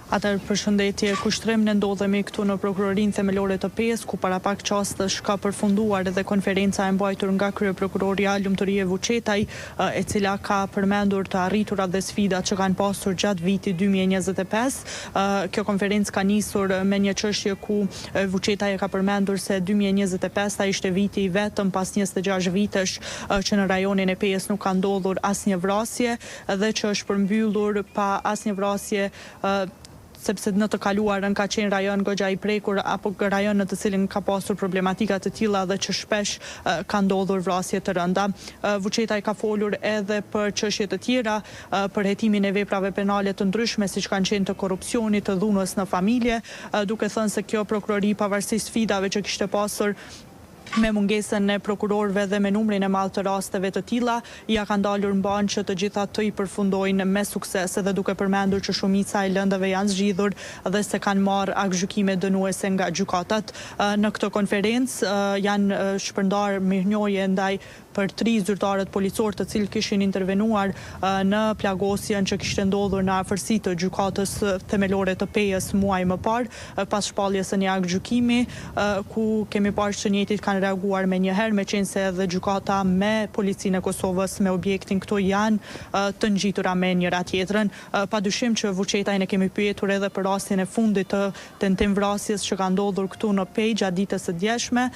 Atër përshëndetje, kushtrim në ndodhemi këtu në prokurorinë themelore të PES, ku para pak qastësh ka përfunduar edhe konferenca e mbajtur nga kryeprokuroria Lumturie Vuçetaj, e cila ka përmendur të arriturat dhe sfidat që kanë pasur gjatë vitit 2025. Kjo konferencë ka nisur me një çështje ku Vuçetaj e ka përmendur se 2025 ishte viti vetëm pas 26 vitesh që në rajonin e PES nuk ka ndodhur asnjë vrasje dhe që është përmbyllur pa asnjë vrasje sepse në të kaluarën ka qenë rajon goxha i prekur apo rajon në të cilin ka pasur problematika të tilla dhe që shpesh ka ndodhur vrasje të rënda. Vuçetaj ka folur edhe për çështje të tjera, për hetimin e veprave penale të ndryshme siç kanë qenë të korrupsionit, të dhunës në familje, duke thënë se kjo prokurori pavarësisht sfidave që kishte pasur me mungesën e prokurorëve dhe me numrin e madh të rasteve të tilla, ja ka ndalur mban që të gjitha të i përfundojnë me sukses, edhe duke përmendur që shumica e lëndëve janë zgjidhur dhe se kanë marrë aktgjykime dënuese nga gjykatat. Në këtë konferencë janë shpërndar mirënjohje ndaj për 3 zyrtarët policorë të cilë kishin intervenuar në plagosjen që kishte ndodhur në afërsi të gjykatës themelore të PES muaj më parë, pas shpalljes së një aktgjykimi, ku kemi parë që njëjtit kanë reaguar me njëherë, me qenë se edhe gjykata me policinë e Kosovës me objektin këtu janë të ngjitura me njëra tjetrën. Padyshim që Vuçetaj ne kemi pyetur edhe për rastin e fundit të tentimvrasjes që ka ndodhur këtu në Pejë gjatë ditës së djeshme,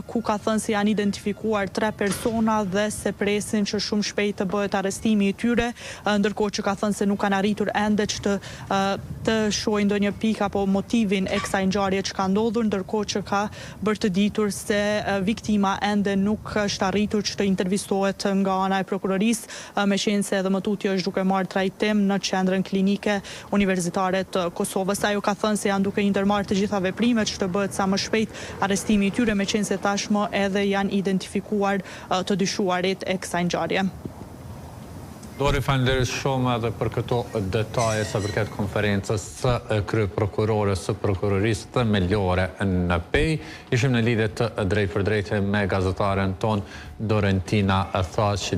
ku ka thënë se janë identifikuar 3 persona dhe se presin që shumë shpejt të bëhet arrestimi i tyre, ndërkohë që ka thënë se nuk kanë arritur ende që të shohin ndonjë pikë apo motivin e kësaj ngjarje që ka ndodhur, ndërkohë që ka bërë të ditur se viktima ende nuk është arritur që të intervistohet nga ana e prokurorisë, me qenë se edhe më tutje është duke marrë trajtim në qendrën klinike universitare të Kosovës. Ajo ka thënë se janë duke ndërmarrë të gjitha veprimet që të bëhet sa më shpejt arrestimi i tyre, me qenë se tashmë edhe janë identifikuar të dyshuarit e kësaj ngjarje. Dori, falenderit shumë edhe për këto detaje sa përket konferencës së kryeprokurores së prokurorisë themelore në Pejë. Ishim në lidhje të drejtë për drejtë me gazetaren ton Dorentina, tha që